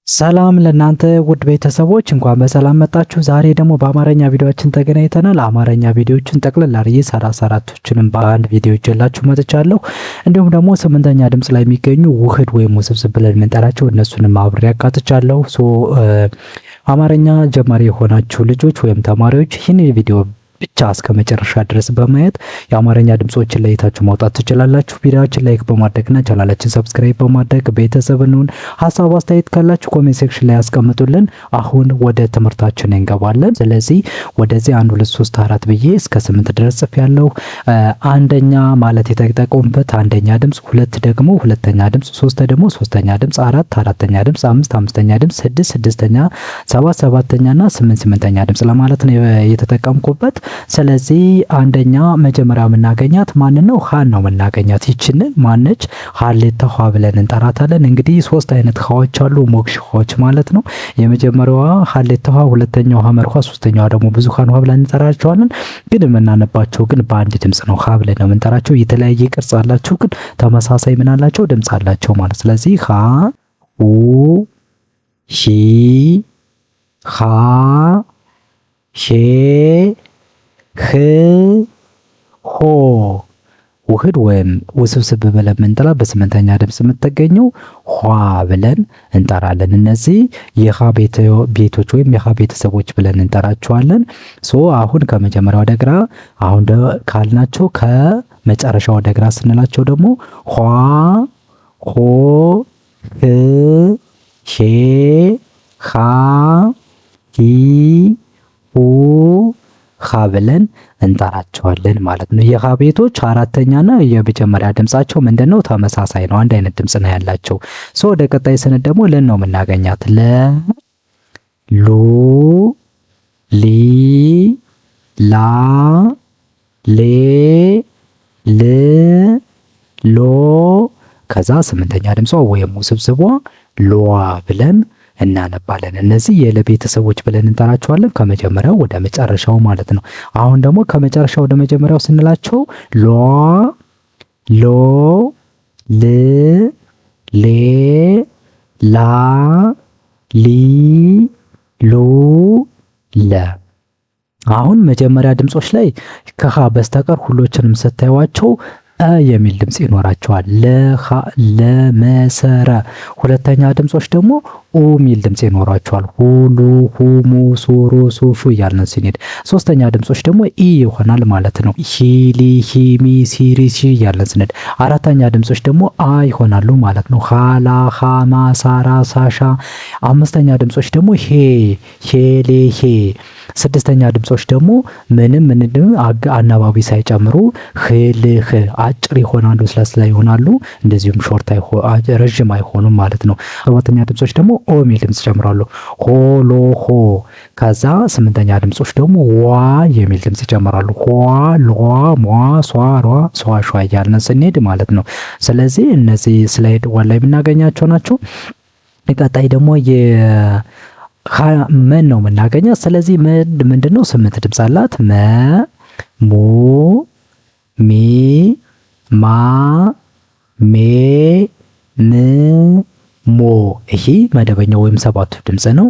ሰላም ለእናንተ ውድ ቤተሰቦች እንኳን በሰላም መጣችሁ። ዛሬ ደግሞ በአማርኛ ቪዲዮዎችን ተገናኝተናል። አማርኛ ቪዲዮዎችን ጠቅለል አድርጌ 34ቶችንም በአንድ ቪዲዮ ይዤላችሁ መጥቻለሁ። እንዲሁም ደግሞ ስምንተኛ ድምጽ ላይ የሚገኙ ውህድ ወይም ውስብስብ ብለን የምንጠራቸው እነሱንም አብሬ አካትቻለሁ። አማርኛ ጀማሪ የሆናችሁ ልጆች ወይም ተማሪዎች ይህን ቪዲዮ ብቻ እስከ መጨረሻ ድረስ በማየት የአማርኛ ድምጾችን ለይታችሁ ማውጣት ትችላላችሁ። ቪዲዮአችን ላይክ በማድረግና ቻናላችን ሰብስክራይብ በማድረግ ቤተሰብ እንሁን። ሀሳብ አስተያየት ካላችሁ ኮሜንት ሴክሽን ላይ ያስቀምጡልን። አሁን ወደ ትምህርታችን እንገባለን። ስለዚህ ወደዚህ 1 2 3 4 ብዬ እስከ 8 ድረስ ጽፌያለሁ። አንደኛ ማለት የተጠቀሙበት አንደኛ ድምጽ፣ ሁለት ደግሞ ሁለተኛ ድምጽ፣ ሶስት ደግሞ ሶስተኛ ድምጽ፣ አራት አራተኛ ድምጽ፣ አምስት አምስተኛ ድምጽ፣ ስድስት ስድስተኛ፣ ሰባት ሰባተኛና ስምንት ስምንተኛ ድምጽ ለማለት ነው የተጠቀምኩበት። ስለዚህ አንደኛ መጀመሪያ የምናገኛት ማን ነው? ሃን ነው የምናገኛት። ይችን ማነች? ሀሌታ ሀ ብለን እንጠራታለን። እንግዲህ ሶስት አይነት ሀዎች አሉ፣ ሞክሽ ሀዎች ማለት ነው። የመጀመሪያዋ ሀሌታ ሀ፣ ሁለተኛው ሀመር ሀ፣ ሶስተኛዋ ደግሞ ብዙሃን ሀ ብለን እንጠራቸዋለን። ግን የምናነባቸው ግን በአንድ ድምጽ ነው፣ ሀ ብለን ነው የምንጠራቸው። የተለያየ ቅርጽ አላቸው፣ ግን ተመሳሳይ ምን አላቸው? ድምጽ አላቸው ማለት። ስለዚህ ሀ ሁ ሺ ሀ ሼ ህ ሆ ውህድ ወይም ውስብስብ ብለን የምንጠራ በስምንተኛ ድምጽ የምትገኘው ኋ ብለን እንጠራለን። እነዚህ የሃ ቤቶች ወይም የሃ ቤተሰቦች ብለን እንጠራቸዋለን። አሁን ከመጀመሪያው ወደ ግራ አሁን ካልናቸው ከመጨረሻው ወደ ግራ ስንላቸው ደግሞ ኋ ሆ ህ ሼ ሃ ሂ ሁ ሀ ብለን እንጠራቸዋለን ማለት ነው። የሀ ቤቶች አራተኛና የመጀመሪያ ድምጻቸው ምንድነው? ተመሳሳይ ነው። አንድ አይነት ድምጽ ነው ያላቸው። ወደ ቀጣይ ስንት ደግሞ ለን ነው የምናገኛት። ለ ሉ ሊ ላ ሌ ል ሎ ከዛ ስምንተኛ ድምጿ ወይም ውስብስቧ ሏ ብለን እናነባለን። እነዚህ የለቤተሰቦች ብለን እንጠራቸዋለን ከመጀመሪያው ወደ መጨረሻው ማለት ነው። አሁን ደግሞ ከመጨረሻው ወደ መጀመሪያው ስንላቸው ሏ ሎ ል ሌ ላ ሊ ሉ ለ። አሁን መጀመሪያ ድምጾች ላይ ከሀ በስተቀር ሁሎችንም ስታዩዋቸው የሚል ድምጽ ይኖራቸዋል። ለመሰረ። ሁለተኛ ድምጾች ደግሞ ኡ ሚል ድምጽ ይኖራቸዋል። ሁሉ ሁሙ ሱሩ ሱሹ እያልን ስንሄድ ሶስተኛ ድምጾች ደግሞ ኢ ይሆናል ማለት ነው። ሂሊ ሂሚ ሲሪ ሲ እያልን ስንሄድ አራተኛ ድምጾች ደግሞ አ ይሆናሉ ማለት ነው። ሃላ ሃማ ሳራ ሳሻ። አምስተኛ ድምጾች ደግሞ ሄ ሄሌ ሄ። ስድስተኛ ድምጾች ደግሞ ምንም አናባቢ ሳይጨምሩ ህልህ አጭር ይሆናሉ፣ ስላስላ ይሆናሉ። እንደዚሁም ሾርት ረጅም አይሆኑም ማለት ነው። ሰባተኛ ድምጾች ደግሞ ኦ ሚል ድምጽ ይጨምራሉ። ሆ ሎ ሆ። ከዛ ስምንተኛ ድምጾች ደግሞ ዋ የሚል ድምጽ ይጨምራሉ። ሆ ሎ ሟ ሷ ሯ ሷ ሿ እያልን ስንሄድ ማለት ነው። ስለዚህ እነዚህ ስላይድ ዋን ላይ የምናገኛቸው ናቸው። ቀጣይ ደግሞ መን ነው የምናገኛት። ስለዚህ ምንድነው? ስምንት ድምጽ አላት። መ ሙ ሚ ማ ሜ ም ሞ። ይሄ መደበኛው ወይም ሰባቱ ድምጽ ነው።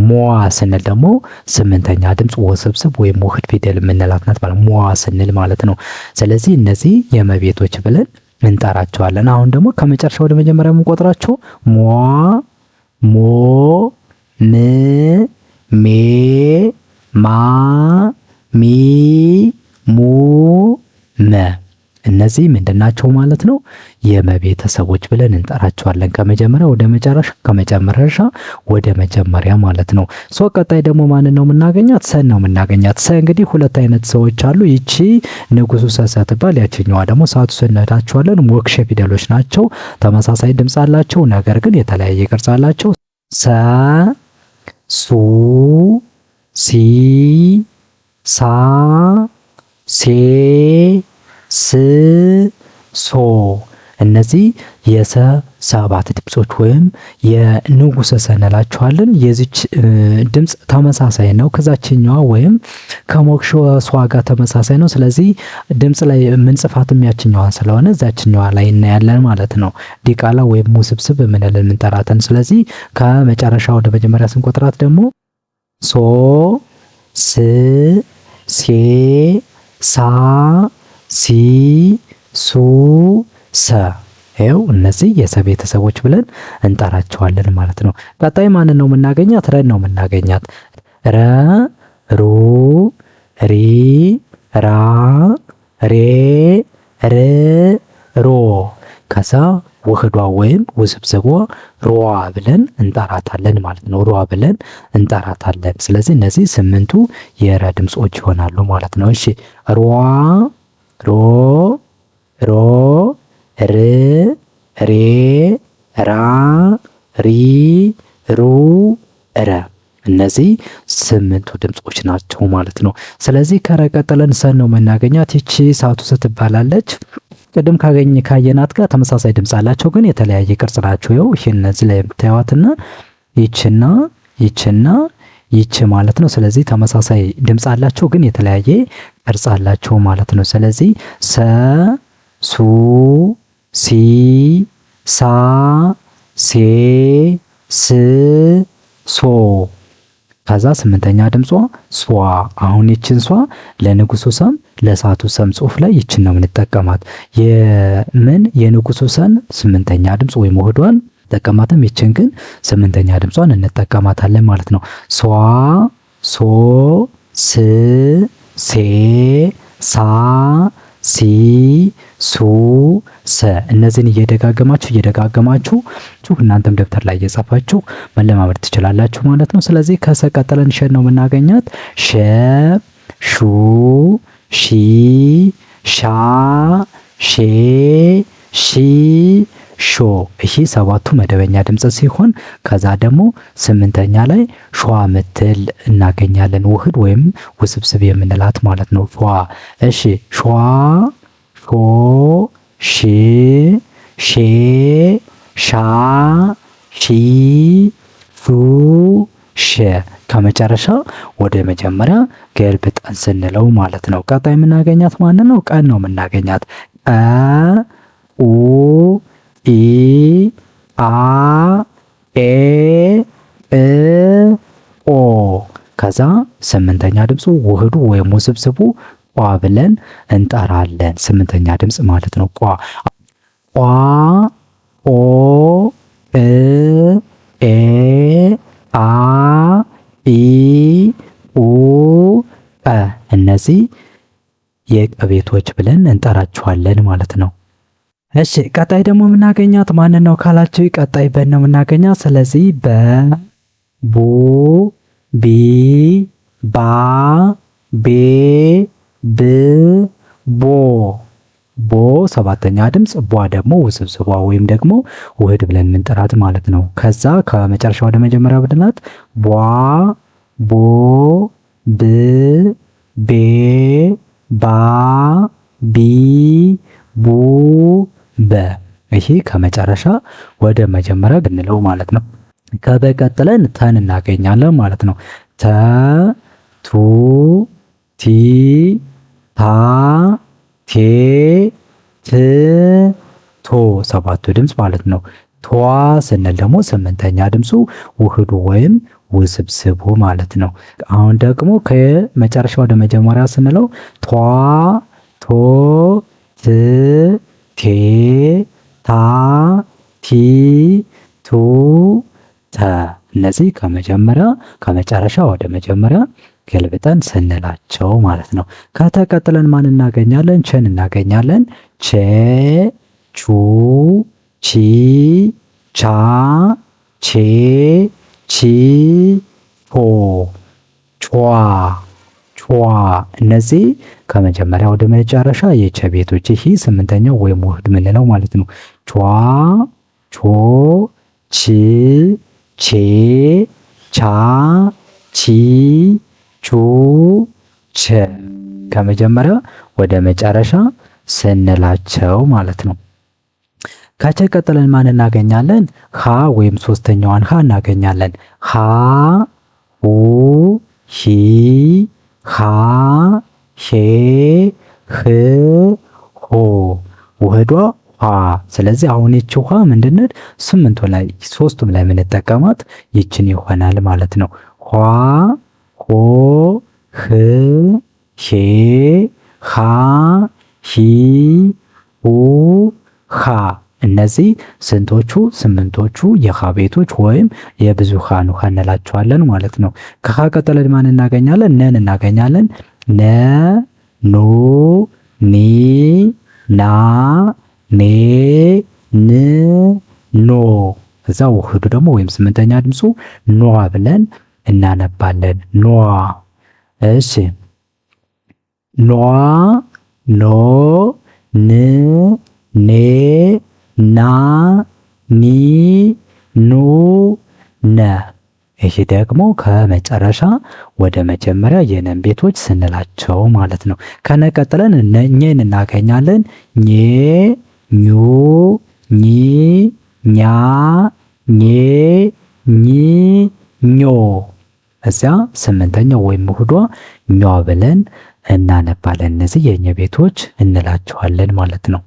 ሟ ስንል ደግሞ ስምንተኛ ድምጽ ውስብስብ ወይም ውህድ ፊደል የምንላት ናት ማለት ሟ ስንል ማለት ነው። ስለዚህ እነዚህ የመቤቶች ብለን እንጠራቸዋለን። አሁን ደግሞ ከመጨረሻ ወደ መጀመሪያ የምንቆጥራቸው ሟ ሞ ም ሜ ማ ሚ ሙ መ። እነዚህ ምንድናቸው ማለት ነው? የመቤተሰቦች ብለን እንጠራቸዋለን። ከመጀመሪያ ወደ መጨረሻ፣ ከመጨረሻ ወደ መጀመሪያ ማለት ነው። ቀጣይ ደግሞ ማንን ነው የምናገኛት? ሰን ነው የምናገኛት። ሰ እንግዲህ ሁለት አይነት ሰዎች አሉ። ይቺ ንጉሱ ሰ ስትባል፣ ያችኛዋ ደግሞ ሳቱ እንላቸዋለን። ሞክሼ ፊደሎች ናቸው። ተመሳሳይ ድምጽ አላቸው፣ ነገር ግን የተለያየ ቅርጽ አላቸው። ሰ ሱ ሲ ሳ ሴ ስ ሶ። እነዚህ የሰ ሰባት ድምጾች ወይም የንጉሰ ሰ እንላቸዋለን። የዚች ድምጽ ተመሳሳይ ነው ከዛችኛዋ ወይም ከሞክሾ ሷ ጋር ተመሳሳይ ነው። ስለዚህ ድምጽ ላይ ምንጽፋትም ያችኛዋን ስለሆነ እዛችኛዋ ላይ እናያለን ማለት ነው። ዲቃላ ወይም ውስብስብ የምንለን ምንጠራተን። ስለዚህ ከመጨረሻ ወደ መጀመሪያ ስንቆጥራት ደግሞ ሶ ስ ሴ ሳ ሲ ሱ ሰ ይኸው እነዚህ የሰ ቤተሰቦች ብለን እንጠራቸዋለን ማለት ነው። ቀጣይ ማንን ነው የምናገኛት? ረን ነው የምናገኛት። ረ ሩ ሪ ራ ሬ ር ሮ ከዛ ውህዷ ወይም ውስብስቧ ሮዋ ብለን እንጠራታለን ማለት ነው። ሮዋ ብለን እንጠራታለን። ስለዚህ እነዚህ 8ቱ የረ ድምጾች ይሆናሉ ማለት ነው። እሺ ሮዋ ሮ ሮ ር ሬ ራ ሪ ሩ ረ እነዚህ 8ቱ ድምጾች ናቸው ማለት ነው። ስለዚህ ከረ ቀጥለን ሰን ነው የምናገኛት። ይቺ ሳቱ ስትባላለች። ቅድም ካየናት ጋር ተመሳሳይ ድምጽ አላቸው ግን የተለያየ ቅርጽ ናቸው። ይኸው ይሄን እዚህ ላይ የምታዩትና ይችና ይች ማለት ነው። ስለዚህ ተመሳሳይ ድምጽ አላቸው ግን የተለያየ ቅርጽ አላቸው ማለት ነው። ስለዚህ ሰ ሱ ሲ ሳ ሴ ስ ሶ ከዛ 8ኛ ድምጿ ሷ። አሁን ይችን ሷ ለንጉሱ ሰም ለሳቱ ሰም ጽሁፍ ላይ ይችን ነው የምንጠቀማት። የንጉሱ ሰን 8ኛ ድምጽ ወይም ውህዷን እንጠቀማትም፣ ይችን ግን 8ኛ ድምጿን እንጠቀማታለን ማለት ነው። ሷ ሶ ስ ሴ ሳ ሲ ሱ ሰ እነዚህን እየደጋገማችሁ እናንተም ደብተር ላይ እየጻፋችሁ መለማመድ ትችላላችሁ ማለት ነው። ስለዚህ ከሰ ቀጥለን ሸ ነው የምናገኛት። ሸ ሹ ሺ ሻ ሼ ሺ ሾ ይሄ 7ቱ መደበኛ ድምጽ ሲሆን ከዛ ደግሞ 8ኛ ላይ ሸዋ ምትል እናገኛለን። ውህድ ወይም ውስብስብ የምንላት ማለት ነው። ሸዋ እሺ ሸዋ ሾ ሺ ሼ ሻ ሺ ሹ ሸ ከመጨረሻ ወደ መጀመሪያ ገልብጠን ስንለው ማለት ነው። ቀጣይ የምናገኛት ማንን ነው? ቀን ነው የምናገኛት። ቀ ኡ ኢ አ ኤ እ ኦ ከዛ 8ኛ ድምፁ ውህዱ ወይም ውስብስቡ ቋ ብለን እንጠራለን። 8ኛ ድምጽ ማለት ነው። ቋ ቋ ኦ እ ኤ አ ኢ ኡ ጰ እነዚህ የቀ ቤቶች ብለን እንጠራቸዋለን ማለት ነው። እሺ ቀጣይ ደግሞ የምናገኛት ማንን ነው ካላችሁ፣ ቀጣይ በን ነው የምናገኛት። ስለዚህ በ ቡ ቢ ባ ቤ ብ ቦ ቦ 7ኛ ድምጽ፣ ቧ ደግሞ ውስብስቧ ወይም ደግሞ ውህድ ብለን የምንጠራት ማለት ነው። ከዛ ከመጨረሻ ወደ መጀመሪያ ብድናት ቧ ቦ ብ ቤ ባ ቢ ቡ በ ይሄ ከመጨረሻ ወደ መጀመሪያ ብንለው ማለት ነው። ከበቀጥለን ተን እናገኛለን ማለት ነው። ተ ቱ ቲ ታ ቴ ት ቶ 7ቱ ድምጽ ማለት ነው። ቷ ስንል ደግሞ 8ኛ ድምፁ ውህዱ ወይም ውስብስቡ ማለት ነው። አሁን ደግሞ ከመጨረሻ ወደ መጀመሪያ ስንለው ቷ ቶ ት ቴ ታ ቲ ቱ ተ እነዚህ ከመጨረሻ ወደ መጀመሪያ ገልብጠን ስንላቸው ማለት ነው። ከተቀጥለን ማን እናገኛለን? ቸን እናገኛለን። ቼ ቹ ቺ ቻ ቼ ቺ ቾ ቿ ቿ እነዚህ ከመጀመሪያ ወደ መጨረሻ የቸ ቤቶች ይሄ 8ኛው ወይም ውህድ ምንለው ማለት ነው። ቿ ቾ ቺ ቼ ቻ ቺ ቹ ቸ ከመጀመሪያ ወደ መጨረሻ ስንላቸው ማለት ነው። ከቸ ቀጥለን ማን እናገኛለን? ሀ ወይም ሶስተኛዋን ሀ እናገኛለን። ሀ ሁ ሂ ሃ ሄ ህ ሆ ውህዷ ሀ። ስለዚህ አሁን ይቺ ውሃ ምንድነው? ስምንቱ ላይ ሶስቱም ላይ የምንጠቀማት ይችን ይሆናል ማለት ነው። ኋ ሆ ህ ሄ ሃ ሂ ሁ ሃ እነዚህ ስንቶቹ? ስምንቶቹ የሃ ቤቶች ወይም የብዙሃን ውሃ እንላቸዋለን ማለት ነው። ከሃ ቀጥለን ማን እናገኛለን? ነን እናገኛለን። ነ ኑ ኒ ና ኔ ን ኖ እዛ ውህዱ ደግሞ ወይም ስምንተኛ ድምፁ ኗ ብለን እናነባለን። ኗ። እሺ ኗ ኖ ን ኔ ና ኒ ኑ ነ። ይሄ ደግሞ ከመጨረሻ ወደ መጀመሪያ የነን ቤቶች ስንላቸው ማለት ነው። ከነ ቀጥለን ኘን እናገኛለን። ኘ ኙ ኚ ኛ ኜ ኚ ኞ እዚያ ስምንተኛው ወይም ውህዷ ኟ ብለን እናነባለን። እነዚህ የኘ ቤቶች እንላቸዋለን ማለት ነው።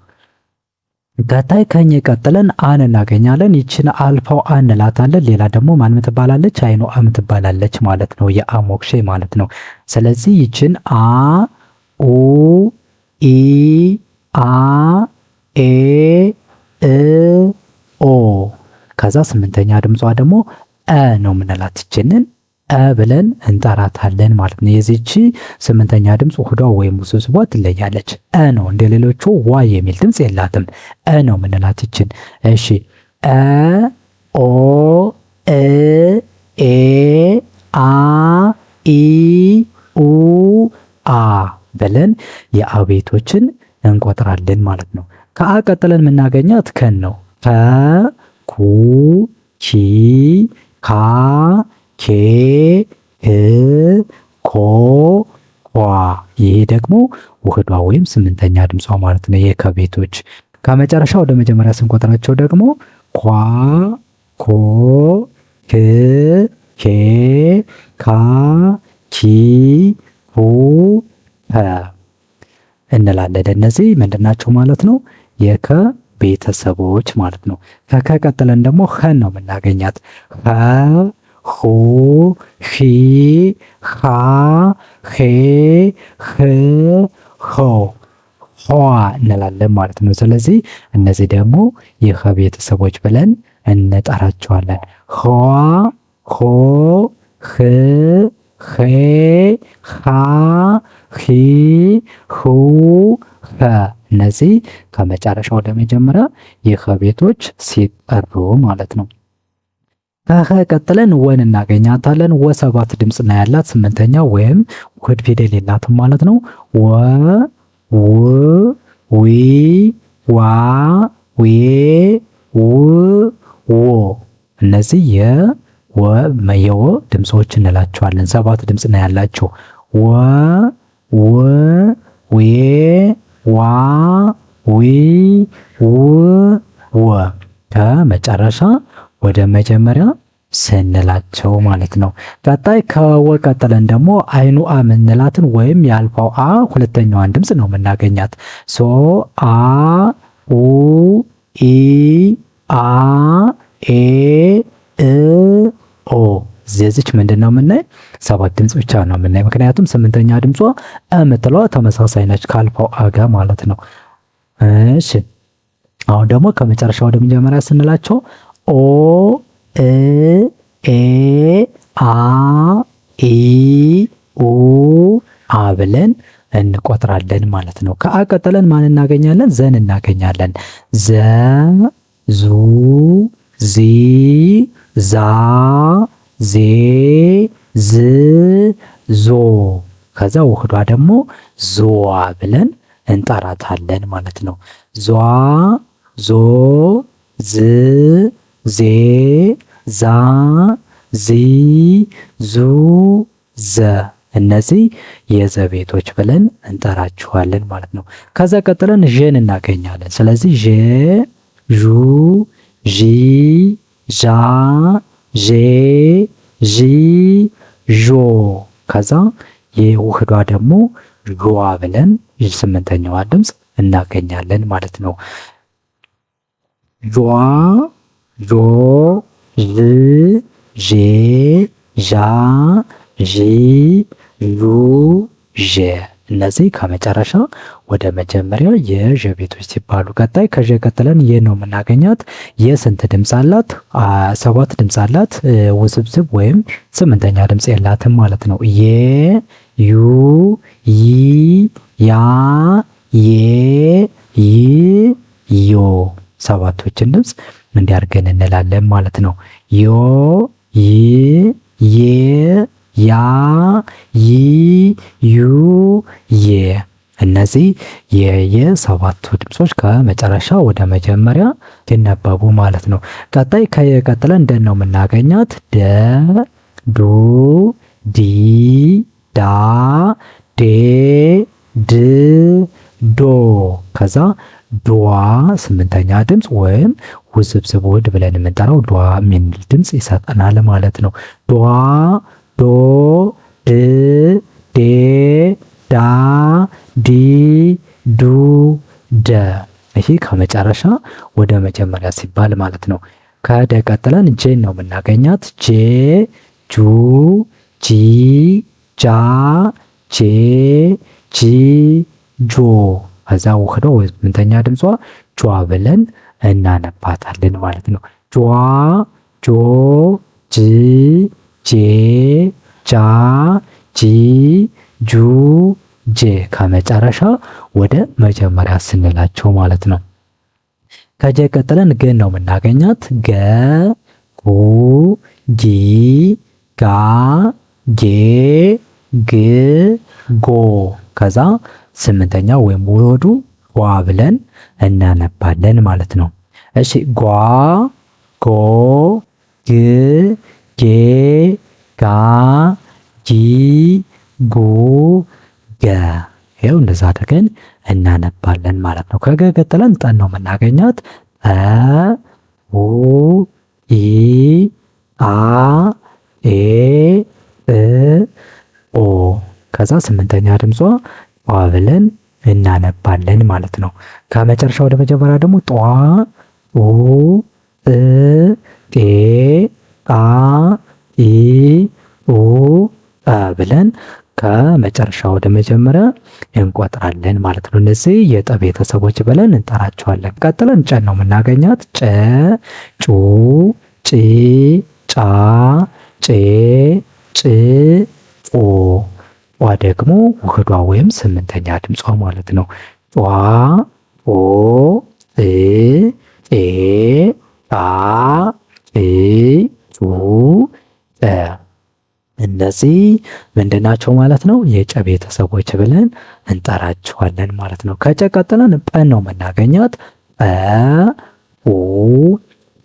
ከታይ ከኘ ቀጥለን አን እናገኛለን። ይችን አልፋው አ እንላታለን። ሌላ ደግሞ ማን ምትባላለች? አይኑ አ ምትባላለች ማለት ነው። የአ ሞክሼ ማለት ነው። ስለዚህ ይችን አ ኡ ኢ አ ኤ እ ኦ ከዛ ስምንተኛ ድምጿ ደግሞ አ ነው ምንላት። ይችንን አ ብለን እንጠራታለን ማለት ነው። የዚህቺ ስምንተኛ ድምፅ ውህዷ ወይም ውስብስቧ ትለያለች። አ ነው። እንደ ሌሎቹ ዋ የሚል ድምፅ የላትም። አ ነው ምንላት ይችን። እሺ አ ኦ እ ኤ አ ኢ ኡ አ ብለን የአ ቤቶችን እንቆጥራለን ማለት ነው። ከአ ቀጥለን የምናገኛት ከን ነው። ከ ኩ ኪ ካ ኬ ህ ኮ ኳ ይሄ ደግሞ ውህዷ ወይም ስምንተኛ ድምጿ ማለት ነው። የከቤቶች ከመጨረሻ ወደ መጀመሪያ ስንቆጥራቸው ደግሞ ኳ ኮ ክ ኬ ካ ኪ ሁ ፐ እንላለን። እነዚህ ምንድናቸው ማለት ነው? የከ ቤተሰቦች ማለት ነው። ከከ ቀጥለን ደግሞ ኸን ነው የምናገኛት። ኸ ሁ ሂ ሃ ሄ ህ ሆ ኋ እንላለን ማለት ነው። ስለዚህ እነዚህ ደግሞ የኸ ቤተሰቦች ብለን እንጠራቸዋለን። ኋ ሆ ህ ሄ ሃ ሂ ሁ ኸ እነዚህ ከመጨረሻ ወደ መጀመሪያ የኸ ቤቶች ሲጠሩ ማለት ነው። ከኸ ቀጥለን ወን እናገኛታለን። ወ ሰባት ድምፅ ነው ያላት። ስምንተኛ ወይም ውህድ ፊደል የላትም ማለት ነው። ወ ው ዊ ዋ ዌ ው ዎ እነዚህ የወ ድምፆች እንላቸዋለን። ሰባት ድምፅ ነው ያላቸው። ወ ው ዌ ዋ ዊ ው ወ ከመጨረሻ ወደ መጀመሪያ ስንላቸው ማለት ነው። ቀጣይ ከወ ቀጥለን ደግሞ አይኑ አ ምንላትን ወይም የአልፋው አ ሁለተኛዋን ድምፅ ነው የምናገኛት። ሶ አ ኡ ኢ አ ኤ እ ኦ እዚች ምንድን ነው የምናይ? ሰባት ድምፅ ብቻ ነው የምናይ። ምክንያቱም ስምንተኛ ድምጿ የምትለዋ ተመሳሳይ ነች ከአልፋው አ ጋር ማለት ነው። እሺ አሁን ደግሞ ከመጨረሻ ወደ መጀመሪያ ስንላቸው ኦ እ ኤ አ ኢ ኡ አ ብለን እንቆጥራለን ማለት ነው። ከአ ቀጥለን ማን እናገኛለን? ዘን እናገኛለን። ዘ ዙ ዚ ዛ ዜ ዝ ዞ ከዛ ውህዷ ደግሞ ዞዋ ብለን እንጠራታለን ማለት ነው። ዟ ዞ ዝ ዜ ዛ ዚ ዙ ዘ እነዚህ የዘ ቤቶች ብለን እንጠራችኋለን ማለት ነው። ከዛ ቀጥለን ዠን እናገኛለን። ስለዚህ ዠ ዡ ዢ ዣ ዤ ዢ ዦ ከዛ የውህዷ ደግሞ ዥ ብለን ስምንተኛዋ ድምፅ እናገኛለን ማለት ነው። ጇ ዦ ዥ ዤ ዣ ዢ ዡ ዠ እነዚህ ከመጨረሻ ወደ መጀመሪያ የዠ ቤቶች ሲባሉ ቀጣይ ከዠ ቀጥለን የ ነው የምናገኛት። የስንት ድምፅ አላት? 7 ድምፅ አላት። ውስብስብ ወይም ስምንተኛ ድምፅ የላትም ማለት ነው። የ ዩ ይ ያ ዬ ይ ዮ ሰባቶችን ድምፅ እንዲያርገን እንላለን ማለት ነው። ዮ ይ የ ያ ይ ዩ የ እነዚህ የሰባቱ ድምጾች ከመጨረሻ ወደ መጀመሪያ ሲነበቡ ማለት ነው። ቀጣይ ከየቀጥለን ደን ነው የምናገኛት። ደ ዱ ዲ ዳ ዴ ድ ዶ ከዛ ዷ ስምንተኛ ድምፅ ወይም ውስብስብ ውህድ ብለን የምንጠራው ዷ የሚል ድምፅ ይሰጠናል ማለት ነው። ዷ ዶ ድ ዴ ዳ ዲ ዱ ደ ይሄ ከመጨረሻ ወደ መጀመሪያ ሲባል ማለት ነው። ከደ ቀጥለን ጄን ነው የምናገኛት። ጄ ጁ ጂ ጃ ጄ ጂ ጆ ከዛ ውህዶ ስምንተኛ ድምጿ ጇ ብለን እናነባታለን ማለት ነው። ጇ ጆ ጂ ጄ ጃ ጂ ጁ ጄ ከመጨረሻ ወደ መጀመሪያ ስንላቸው ማለት ነው። ከጀ ቀጥለን ገን ነው የምናገኛት። ገ ጉ ጊ ጋ ጌ ግ ጎ ከዛ ስምንተኛ ወይም ውህዱ ጓ ብለን እናነባለን ማለት ነው። እሺ ጓ ጎ ግ ጌ ጋ ጊ ጉ ገ ይኸው እንደዛ አድርገን እናነባለን ማለት ነው። ከገ ቀጥለን ጠን ነው የምናገኛት። ጠ ኡ ኢ አ ኤ እ ኦ ከዛ ስምንተኛ ድምጿ ጧ ብለን እናነባለን ማለት ነው። ከመጨረሻ ወደ መጀመሪያ ደግሞ ጧ ኡ እ ጤ ጣ ኢ ኡ ብለን ከመጨረሻ ወደ መጀመሪያ እንቆጥራለን ማለት ነው። እነዚህ የጠ ቤተሰቦች ብለን እንጠራቸዋለን። ቀጥለን ጨን ነው የምናገኛት። ጨ ጩ ጪ ጫ ጬ ጭ ጾ ጧ ደግሞ ውህዷ ወይም ስምንተኛ ድምጿ ማለት ነው። ጧ ጦ ጥ ጤ ጣ ጭ ጩ ጠ እነዚህ ምንድናቸው ማለት ነው? የጨ ቤተሰቦች ብለን እንጠራቸዋለን ማለት ነው። ከጨ ቀጥለን ጰን ነው የምናገኛት። ጰ ኡ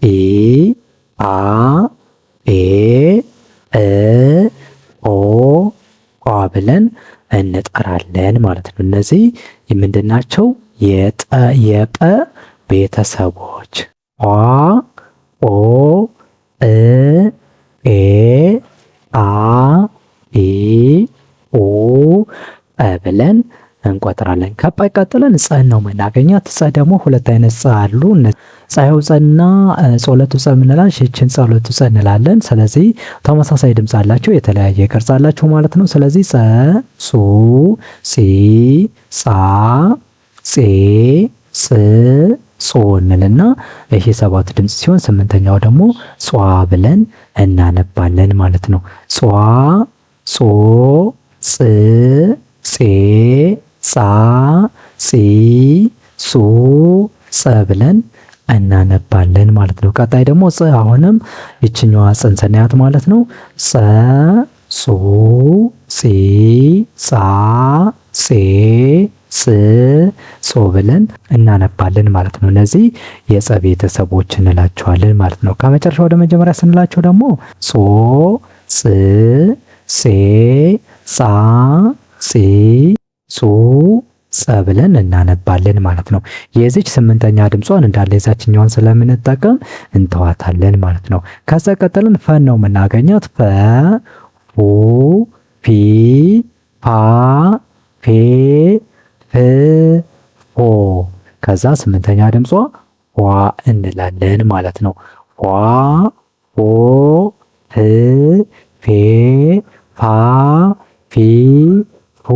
ኢ አ ኤ እ ኦ ቋ ብለን እንጠራለን ማለት ነው። እነዚህ ምንድናቸው? የጰ ቤተሰቦች ቋ ኦ እ ኤ አ ኢ ኡ ብለን እንቆጥራለን። ከጰ ቀጥለን ጸን ነው የምናገኛት። ጸ ደግሞ ሁለት አይነት ጸ አሉ። ፀሐዩ ጸና ጸሎቱ ጸ እንላለን። ሽችን ጸሎቱ ጸ እንላለን። ስለዚህ ተመሳሳይ ድምፅ አላቸው፣ የተለያየ ቅርጽ አላቸው ማለት ነው። ስለዚህ ጸ ጹ ጺ ጻ ጼ ጽ ጾ እንልና ይሄ ሰባት ድምፅ ሲሆን ስምንተኛው ደግሞ ጿ ብለን እናነባለን ማለት ነው። ጿ ጾ ጽ ጼ ጻ ጺ ጹ ጸ ብለን እናነባለን ማለት ነው። ቀጣይ ደግሞ ጸ አሁንም ይችኛዋ ጽን ስናያት ማለት ነው። ጸ ጹ ጺ ጻ ጼ ጽ ጾ ብለን እናነባለን ማለት ነው። እነዚህ የጸ ቤተሰቦች እንላቸዋለን ማለት ነው። ከመጨረሻ ወደ መጀመሪያ ስንላቸው ደግሞ ጾ ጽ ጼ ጻ ጺ ጹ ጸ ብለን እናነባለን ማለት ነው። የዚች ስምንተኛ ድምጿን እንዳለ የዛችኛዋን ስለምንጠቀም እንተዋታለን ማለት ነው። ከዛ ቀጥለን ፈን ነው የምናገኛት። ፈ ፉ ፊ ፋ ፌ ፍ ፎ ከዛ ስምንተኛ ድምጿ ፏ እንላለን ማለት ነው። ፏ ፎ ፍ ፌ ፋ ፊ ፉ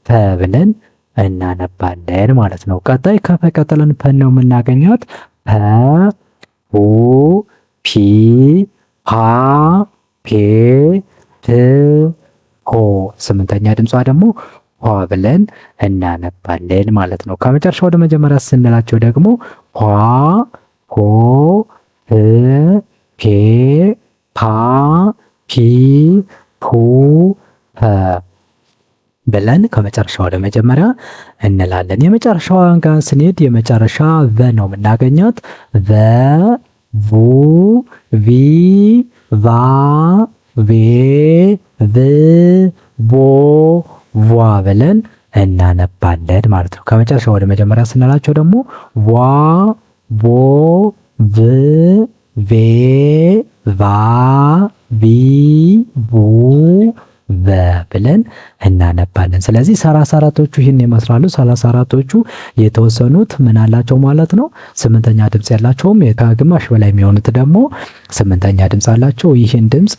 ፈ ብለን እናነባለን ማለት ነው። ቀጣይ ከፈ ቀጥለን ፈን ነው የምናገኛት። ፐ ፉ ፒ ፓ ፔ ፕ ሆ ስምንተኛ ድምጿ ደግሞ ሆ ብለን እናነባለን ማለት ነው። ከመጨረሻ ወደ መጀመሪያ ስንላቸው ደግሞ ሆ ሆ ህ ፔ ፓ ፒ ፑ ፐ ብለን ከመጨረሻ ወደ መጀመሪያ እንላለን። የመጨረሻዋን ጋር ስንሄድ የመጨረሻ ቨ ነው የምናገኛት። ቨ ቡ ቪ ቫ ቬ ቭ ቦ ቫ ብለን እናነባለን ማለት ነው። ከመጨረሻ ወደ መጀመሪያ ስንላቸው ደግሞ ቫ ቦ ቭ ቬ ቫ ቪ ቡ ቨ ብለን እናነባለን። ስለዚህ 34ቶቹ ይህን ይመስላሉ። 34ቶቹ የተወሰኑት ምን አላቸው ማለት ነው? ስምንተኛ ድምጽ ያላቸውም ከግማሽ በላይ የሚሆኑት ደግሞ ስምንተኛ ድምጽ አላቸው። ይህን ድምጽ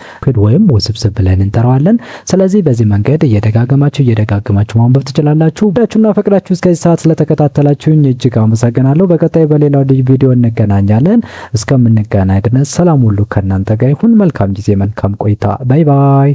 ወይም ውስብስብ ብለን እንጠራዋለን። ስለዚህ በዚህ መንገድ እየደጋገማችሁ ማንበብ ትችላላችሁ። ወዳችሁና ፈቅዳችሁ እስከዚህ ሰዓት ስለተከታተላችሁኝ እጅግ አመሰግናለሁ። በቀጣይ በሌላው ልዩ ቪዲዮ እንገናኛለን። እስከምንገናኝ ድረስ ሰላም ሁሉ ከእናንተ ጋር ይሁን። መልካም ጊዜ፣ መልካም ቆይታ። ባይ ባይ።